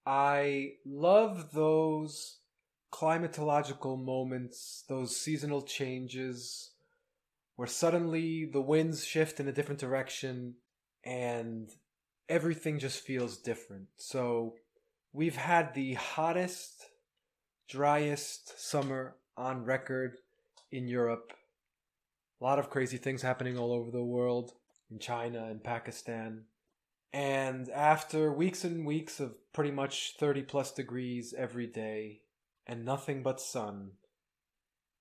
I love those climatological moments, those seasonal changes where suddenly the winds shift in a different direction and everything just feels different. So we've had the hottest, driest summer on record in Europe. A lot of crazy things happening all over the world, in China and Pakistan. And after weeks and weeks of pretty much 30 plus degrees every day and nothing but sun,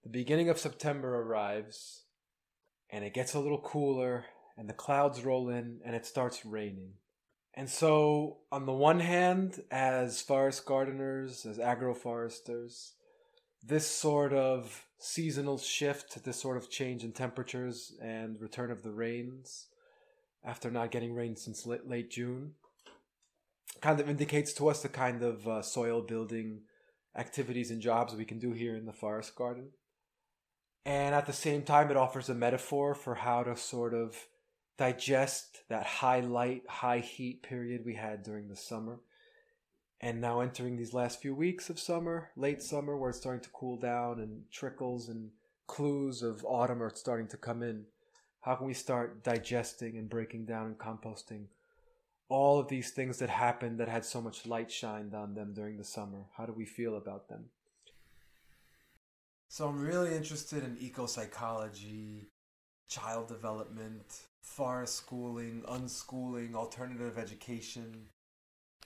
the beginning of September arrives and it gets a little cooler and the clouds roll in and it starts raining. And so, on the one hand, as forest gardeners, as agroforesters, this sort of seasonal shift, this sort of change in temperatures and return of the rains after not getting rain since late June kind of indicates to us the kind of soil building activities and jobs we can do here in the forest garden. And at the same time, it offers a metaphor for how to sort of digest that high light, high heat period we had during the summer. And now entering these last few weeks of summer, late summer, where it's starting to cool down and trickles and clues of autumn are starting to come in. How can we start digesting and breaking down and composting all of these things that happened that had so much light shined on them during the summer? How do we feel about them? So I'm really interested in ecopsychology, child development, forest schooling, unschooling, alternative education,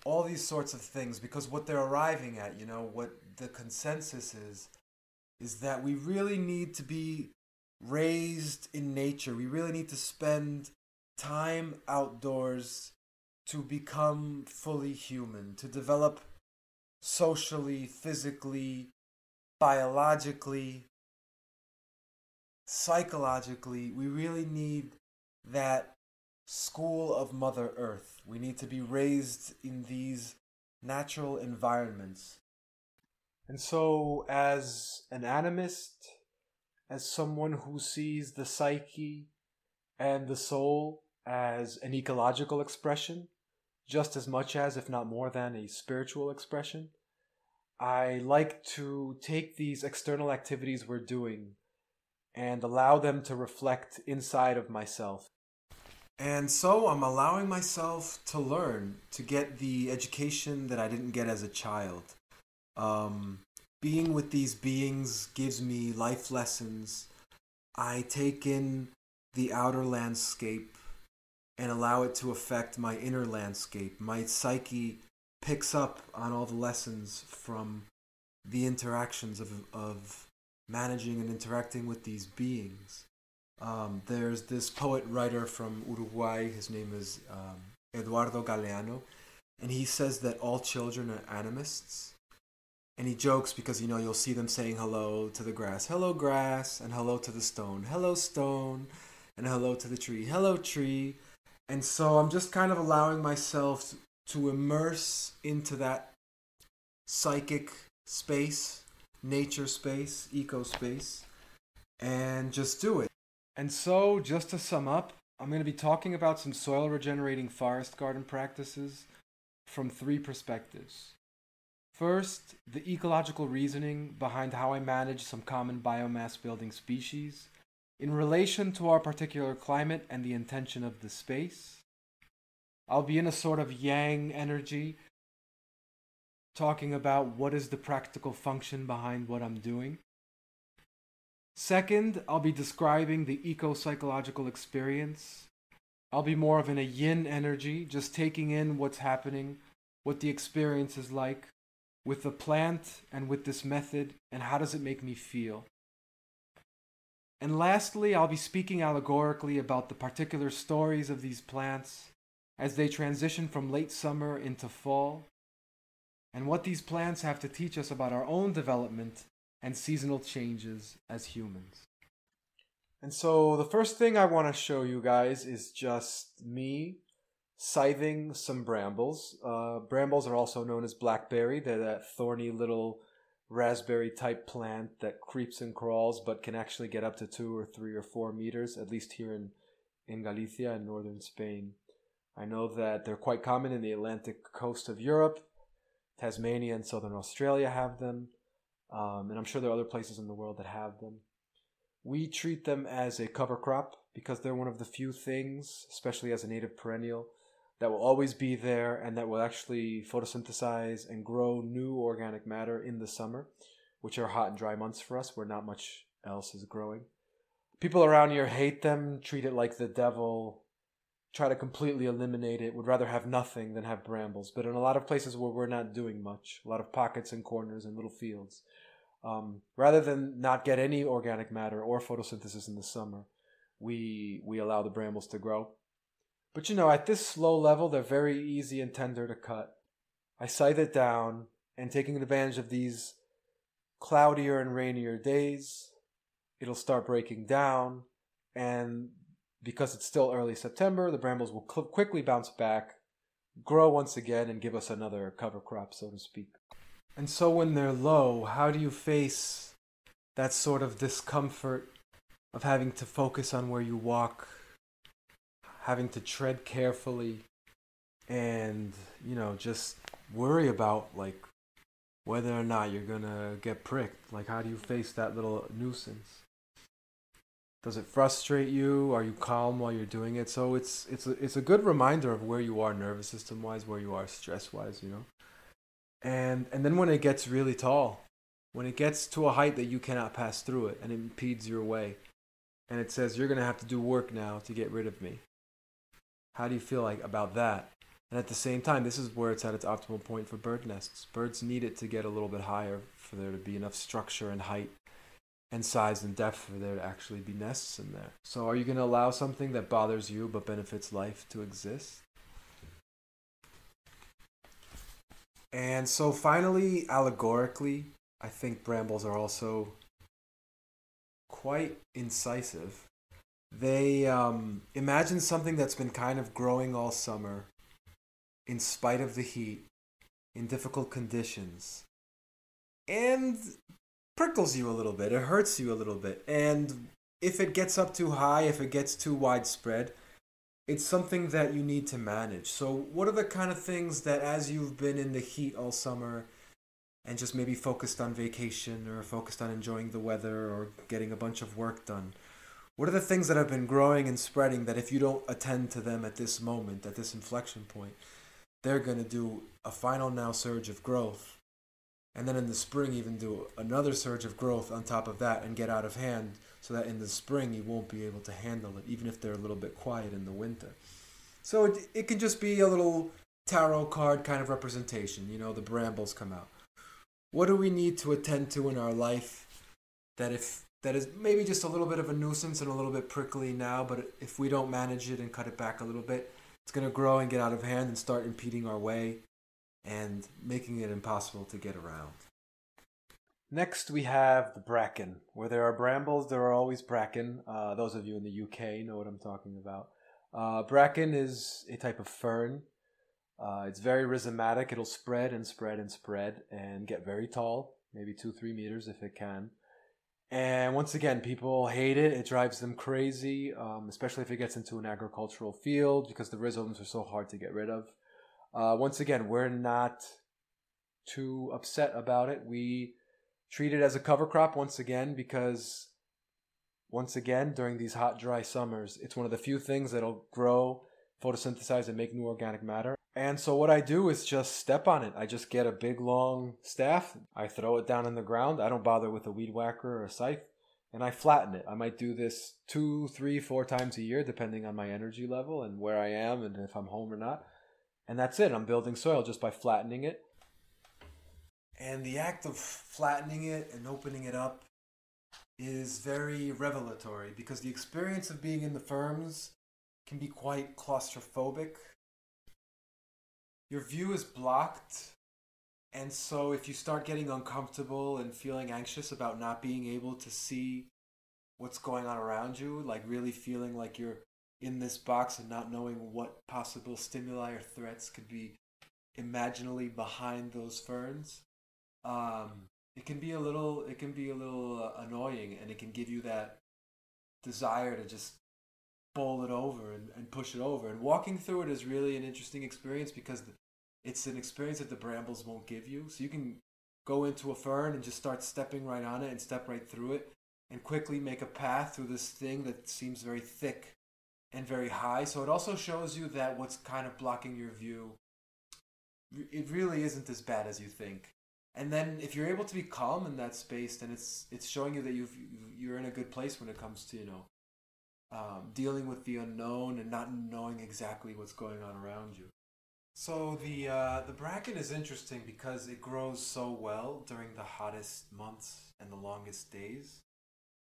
all these sorts of things, because what they're arriving at, what the consensus is that we really need to be raised in nature. We really need to spend time outdoors to become fully human, to develop socially, physically, biologically, psychologically. We really need that school of Mother Earth. We need to be raised in these natural environments. And so, as an animist, as someone who sees the psyche and the soul as an ecological expression, just as much as, if not more than, a spiritual expression, I like to take these external activities we're doing and allow them to reflect inside of myself. And so I'm allowing myself to learn, to get the education that I didn't get as a child. Being with these beings gives me life lessons. I take in the outer landscape and allow it to affect my inner landscape. My psyche picks up on all the lessons from the interactions of managing and interacting with these beings. There's this poet-writer from Uruguay, his name is Eduardo Galeano, and he says that all children are animists. And he jokes because, you'll see them saying hello to the grass, hello grass, and hello to the stone, hello stone, and hello to the tree, hello tree. And so I'm just kind of allowing myself to immerse into that psychic space, nature space, eco space, and just do it. And so, just to sum up, I'm going to be talking about some soil regenerating forest garden practices from 3 perspectives. First, the ecological reasoning behind how I manage some common biomass building species in relation to our particular climate and the intention of the space. I'll be in a sort of yang energy, talking about what is the practical function behind what I'm doing. Second, I'll be describing the eco-psychological experience. I'll be more of in a yin energy, just taking in what's happening, what the experience is like with the plant and with this method, and how does it make me feel. And lastly, I'll be speaking allegorically about the particular stories of these plants as they transition from late summer into fall, and what these plants have to teach us about our own development and seasonal changes as humans. And so the first thing I want to show you guys is just me scything some brambles. Brambles are also known as blackberry. They're that thorny little raspberry type plant that creeps and crawls but can actually get up to 2 or 3 or 4 meters, at least here in Galicia in northern Spain. I know that they're quite common in the Atlantic coast of Europe. Tasmania and southern Australia have them, and I'm sure there are other places in the world that have them. We treat them as a cover crop because they're one of the few things, especially as a native perennial, that will always be there and that will actually photosynthesize and grow new organic matter in the summer, which are hot and dry months for us where not much else is growing. People around here hate them, treat it like the devil, try to completely eliminate it, would rather have nothing than have brambles. But in a lot of places where we're not doing much, a lot of pockets and corners and little fields, rather than not get any organic matter or photosynthesis in the summer, we allow the brambles to grow. But at this low level, they're very easy and tender to cut. I scythe it down, and taking advantage of these cloudier and rainier days, it'll start breaking down, and because it's still early September, the brambles will quickly bounce back, grow once again, and give us another cover crop, so to speak. And so when they're low, how do you face that sort of discomfort of having to focus on where you walk, having to tread carefully, and, just worry about, whether or not you're gonna get pricked? How do you face that little nuisance? Does it frustrate you? Are you calm while you're doing it? So it's a good reminder of where you are nervous system wise, where you are stress wise, And then when it gets really tall, when it gets to a height that you cannot pass through it and it impedes your way, and it says you're gonna have to do work now to get rid of me. How do you feel about that? And at the same time, this is where it's at its optimal point for bird nests. Birds need it to get a little bit higher for there to be enough structure and height and size and depth for there to actually be nests in there. So are you going to allow something that bothers you but benefits life to exist? And so finally, allegorically, I think brambles are also quite incisive. They imagine something that's been kind of growing all summer in spite of the heat, in difficult conditions, and prickles you a little bit, it hurts you a little bit. And if it gets up too high, if it gets too widespread, it's something that you need to manage. So what are the kind of things that, as you've been in the heat all summer and just maybe focused on vacation or focused on enjoying the weather or getting a bunch of work done, what are the things that have been growing and spreading that if you don't attend to them at this moment, at this inflection point, they're going to do a final now surge of growth, and then in the spring even do another surge of growth on top of that and get out of hand, so that in the spring you won't be able to handle it, even if they're a little bit quiet in the winter. So it can just be a little tarot card kind of representation. The brambles come out. What do we need to attend to in our life that is maybe just a little bit of a nuisance and a little bit prickly now, but if we don't manage it and cut it back a little bit, it's going to grow and get out of hand and start impeding our way and making it impossible to get around. Next, we have the bracken. Where there are brambles, there are always bracken. Those of you in the UK know what I'm talking about. Bracken is a type of fern. It's very rhizomatic. It'll spread and spread and spread and get very tall, maybe 2-3 meters if it can. And once again, people hate it. It drives them crazy, especially if it gets into an agricultural field because the rhizomes are so hard to get rid of. Once again, we're not too upset about it. We treat it as a cover crop once again because, once again, during these hot, dry summers, it's one of the few things that'll grow, photosynthesize, and make new organic matter. And so what I do is just step on it. I just get a big, long staff. I throw it down in the ground. I don't bother with a weed whacker or a scythe. And I flatten it. I might do this 2, 3, 4 times a year, depending on my energy level and where I am and if I'm home or not. And that's it. I'm building soil just by flattening it. And the act of flattening it and opening it up is very revelatory because the experience of being in the ferns can be quite claustrophobic. Your view is blocked, and so if you start getting uncomfortable and feeling anxious about not being able to see what's going on around you, like really feeling like you're in this box and not knowing what possible stimuli or threats could be imaginally behind those ferns, it can be a little annoying, and it can give you that desire to just bowl it over and push it over. And walking through it is really an interesting experience because it's an experience that the brambles won't give you. So you can go into a fern and just start stepping right on it and step right through it and quickly make a path through this thing that seems very thick and very high. So it also shows you that what's kind of blocking your view, it really isn't as bad as you think. And then if you're able to be calm in that space, then it's showing you that you're in a good place when it comes to dealing with the unknown and not knowing exactly what's going on around you. So the bracken is interesting because it grows so well during the hottest months and the longest days.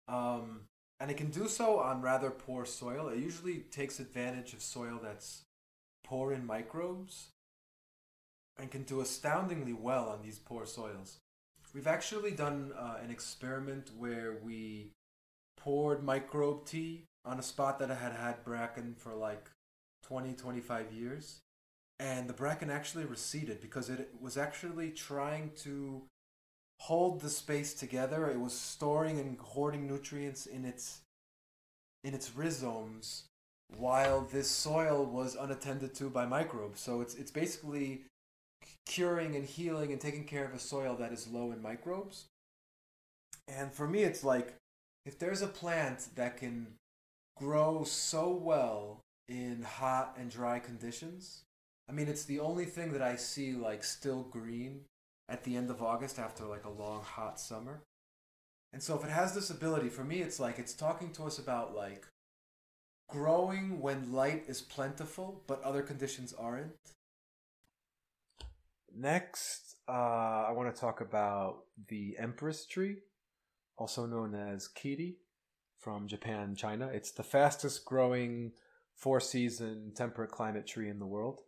And it can do so on rather poor soil. It usually takes advantage of soil that's poor in microbes and can do astoundingly well on these poor soils. We've actually done an experiment where we poured microbe tea on a spot that had had bracken for like 20-25 years. And the bracken actually receded because it was actually trying to hold the space together. It was storing and hoarding nutrients in its rhizomes while this soil was unattended to by microbes. So it's basically curing and healing and taking care of a soil that is low in microbes. And for me, it's like if there's a plant that can grow so well in hot and dry conditions, I mean, it's the only thing that I see like still green at the end of August after like a long hot summer. And so if it has this ability, for me it's like it's talking to us about like growing when light is plentiful but other conditions aren't. Next, I want to talk about the Empress Tree, also known as Kiri, from Japan, China. It's the fastest growing four-season temperate climate tree in the world.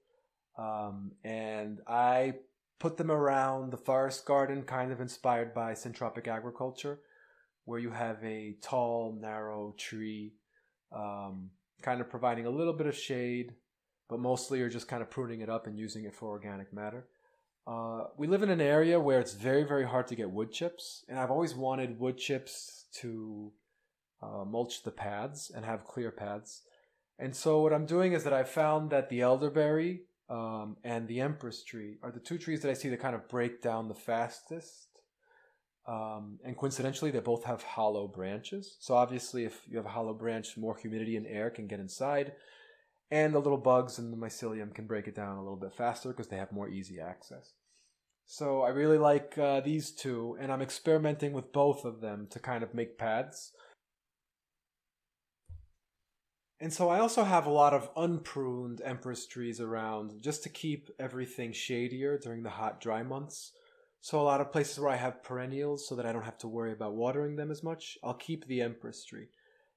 And I put them around the forest garden, kind of inspired by syntropic agriculture, where you have a tall, narrow tree, kind of providing a little bit of shade, but mostly you're just kind of pruning it up and using it for organic matter. We live in an area where it's very, very hard to get wood chips, and I've always wanted wood chips to mulch the paths and have clear paths. And so what I'm doing is that I found that the elderberry and the Empress Tree are the two trees that I see that kind of break down the fastest. And coincidentally, they both have hollow branches. So obviously, if you have a hollow branch, more humidity and air can get inside. And the little bugs and the mycelium can break it down a little bit faster because they have more easy access. So I really like these two, and I'm experimenting with both of them to kind of make paths. And so I also have a lot of unpruned Empress trees around just to keep everything shadier during the hot, dry months. So a lot of places where I have perennials so that I don't have to worry about watering them as much, I'll keep the Empress tree.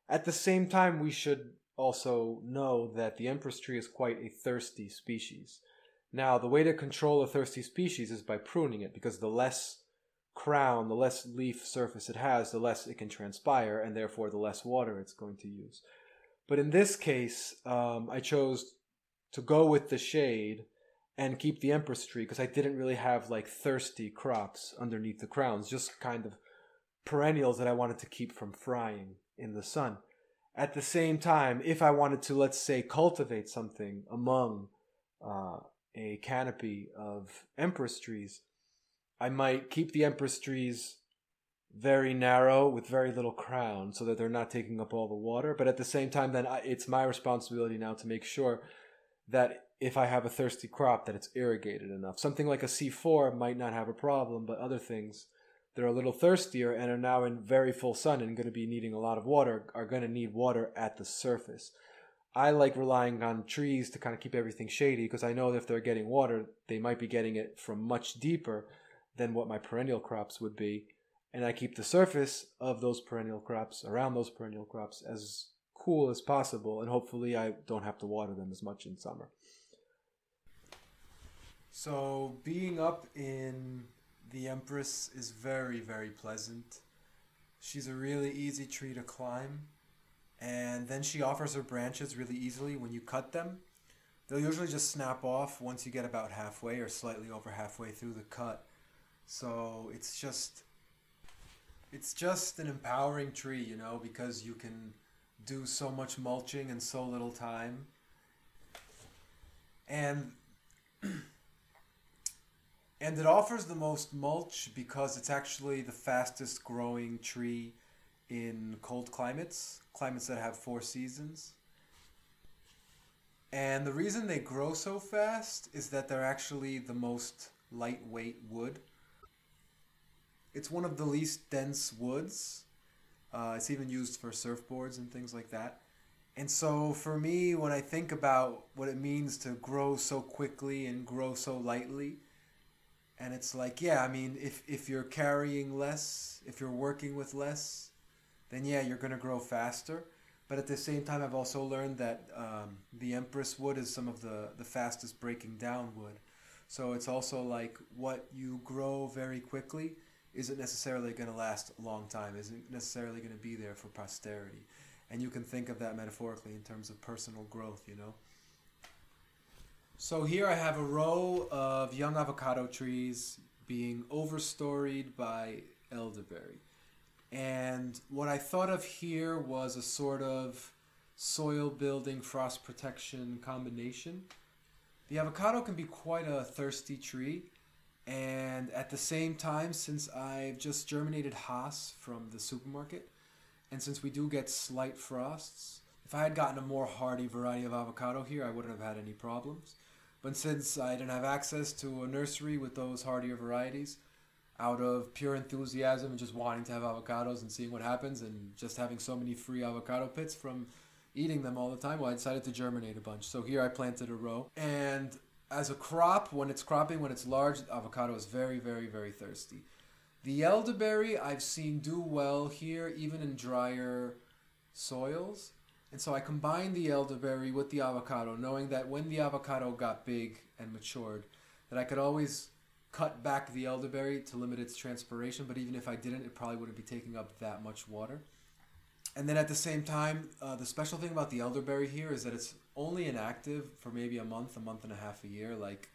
At the same time, we should also know that the Empress tree is quite a thirsty species. Now, the way to control a thirsty species is by pruning it, because the less crown, the less leaf surface it has, the less it can transpire, and therefore the less water it's going to use. But in this case, I chose to go with the shade and keep the Empress tree because I didn't really have like thirsty crops underneath the crowns, just kind of perennials that I wanted to keep from frying in the sun. At the same time, if I wanted to, let's say, cultivate something among a canopy of Empress trees, I might keep the Empress trees very narrow with very little crown so that they're not taking up all the water. But at the same time, then it's my responsibility now to make sure that if I have a thirsty crop, that it's irrigated enough. Something like a C4 might not have a problem, but other things that are a little thirstier and are now in very full sun and going to be needing a lot of water are going to need water at the surface. I like relying on trees to kind of keep everything shady because I know that if they're getting water, they might be getting it from much deeper than what my perennial crops would be. And I keep the surface of those perennial crops, around those perennial crops, as cool as possible. And hopefully I don't have to water them as much in summer. So being up in the Empress is very, very pleasant. She's a really easy tree to climb. And then she offers her branches really easily when you cut them. They'll usually just snap off once you get about halfway or slightly over halfway through the cut. So it's just an empowering tree, you know, because you can do so much mulching in so little time. And And it offers the most mulch because it's actually the fastest growing tree in cold climates, climates that have 4 seasons. And the reason they grow so fast is that they're actually the most lightweight wood. It's one of the least dense woods. It's even used for surfboards and things like that. And so for me, when I think about what it means to grow so quickly and grow so lightly, and it's like, yeah, I mean, if you're carrying less, if you're working with less, then yeah, you're going to grow faster. But at the same time, I've also learned that the Empress wood is some of the fastest breaking down wood. So it's also like what you grow very quickly isn't necessarily going to last a long time, isn't necessarily going to be there for posterity. And you can think of that metaphorically in terms of personal growth, you know? So here I have a row of young avocado trees being overstoried by elderberry. And what I thought of here was a sort of soil building, frost protection combination. The avocado can be quite a thirsty tree. And at the same time, since I've just germinated Hass from the supermarket, and since we do get slight frosts, if I had gotten a more hardy variety of avocado here, I wouldn't have had any problems. But since I didn't have access to a nursery with those hardier varieties, out of pure enthusiasm and just wanting to have avocados and seeing what happens and just having so many free avocado pits from eating them all the time, well, I decided to germinate a bunch. So here I planted a row. And as a crop, when it's cropping, when it's large, avocado is very, very, very thirsty. The elderberry I've seen do well here, even in drier soils. And so I combined the elderberry with the avocado, knowing that when the avocado got big and matured, that I could always cut back the elderberry to limit its transpiration. But even if I didn't, it probably wouldn't be taking up that much water. And then at the same time, the special thing about the elderberry here is that it's only inactive for maybe a month and a half a year. Like,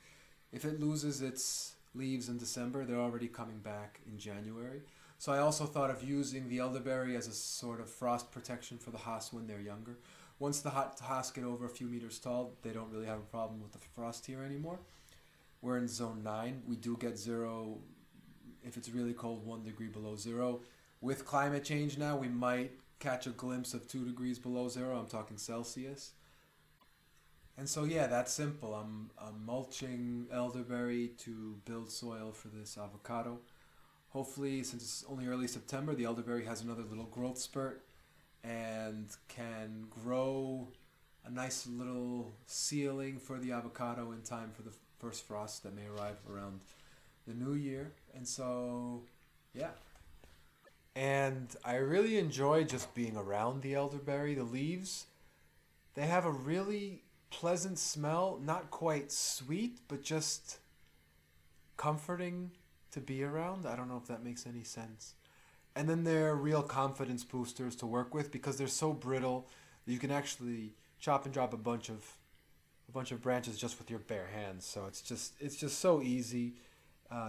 if it loses its leaves in December, they're already coming back in January. So I also thought of using the elderberry as a sort of frost protection for the Hass when they're younger. Once the Hass get over a few meters tall, they don't really have a problem with the frost here anymore. We're in zone 9. We do get 0, if it's really cold, 1 degree below 0. With climate change now, we might catch a glimpse of 2 degrees below 0. I'm talking Celsius. And so yeah, that's simple. I'm mulching elderberry to build soil for this avocado. Hopefully, since it's only early September, the elderberry has another little growth spurt and can grow a nice little ceiling for the avocado in time for the first frost that may arrive around the new year. And so, yeah. And I really enjoy just being around the elderberry. The leaves, they have a really pleasant smell, not quite sweet, but just comforting to be around. I don't know if that makes any sense. And then they're real confidence boosters to work with because they're so brittle that you can actually chop and drop a bunch of branches just with your bare hands. So it's just so easy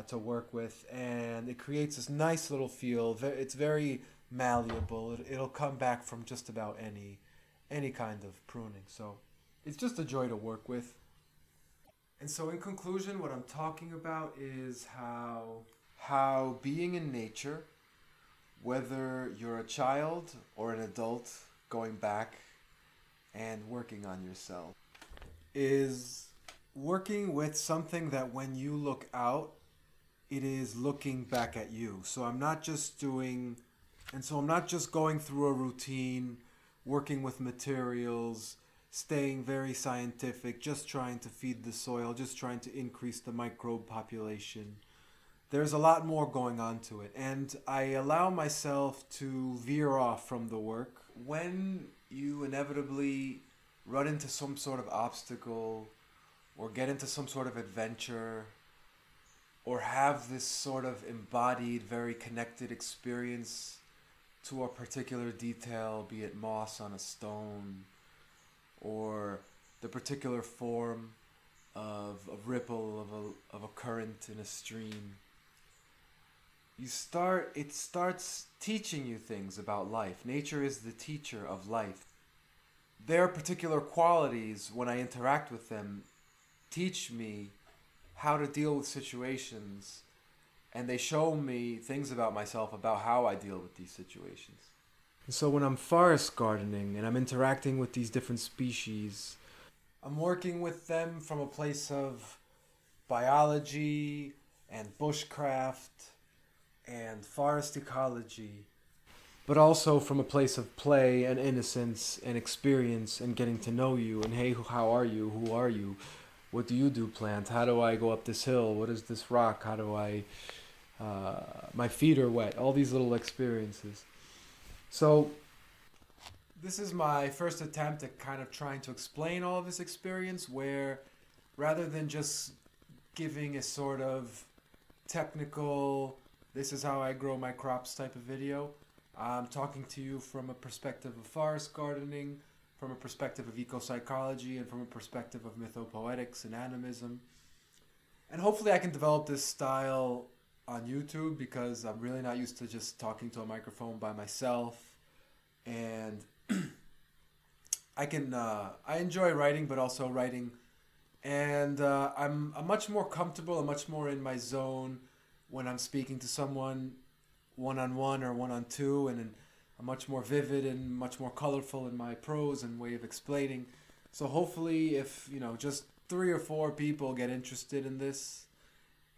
to work with, and it creates this nice little feel. It's very malleable. It'll come back from just about any kind of pruning. So it's just a joy to work with. And so in conclusion, what I'm talking about is how being in nature, whether you're a child or an adult going back and working on yourself, is working with something that when you look out, it is looking back at you. So I'm not just going through a routine, working with materials, staying very scientific, just trying to feed the soil, just trying to increase the microbe population. There's a lot more going on to it, and I allow myself to veer off from the work. When you inevitably run into some sort of obstacle or get into some sort of adventure or have this sort of embodied, very connected experience to a particular detail, be it moss on a stone or the particular form of a ripple of a current in a stream, it starts teaching you things about life. Nature is the teacher of life. Their particular qualities, when I interact with them, teach me how to deal with situations, and they show me things about myself, about how I deal with these situations. And so when I'm forest gardening and I'm interacting with these different species, I'm working with them from a place of biology and bushcraft and forest ecology, but also from a place of play and innocence and experience and getting to know you. And hey, how are you? Who are you? What do you do, plant? How do I go up this hill? What is this rock? How do I... my feet are wet. All these little experiences. So this is my first attempt at kind of trying to explain all of this experience, where rather than just giving a sort of technical, this is how I grow my crops type of video, I'm talking to you from a perspective of forest gardening, from a perspective of ecopsychology, and from a perspective of mythopoetics and animism. And hopefully I can develop this style on YouTube, because I'm really not used to just talking to a microphone by myself. And I enjoy writing, but also writing. And I'm much more comfortable and much more in my zone when I'm speaking to someone one-on-one or one-on-two, and I'm much more vivid and much more colorful in my prose and way of explaining. So hopefully if, just 3 or 4 people get interested in this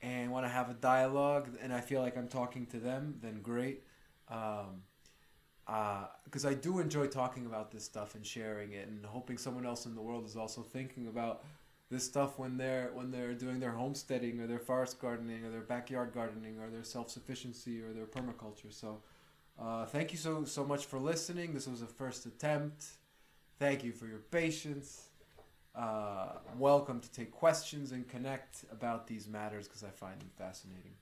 and want to have a dialogue, and I feel like I'm talking to them, then great. Because I do enjoy talking about this stuff and sharing it, and hoping someone else in the world is also thinking about this stuff when they're doing their homesteading or their forest gardening or their backyard gardening or their self-sufficiency or their permaculture. So thank you so much for listening. This was a first attempt. Thank you for your patience. Welcome to take questions and connect about these matters, because I find them fascinating.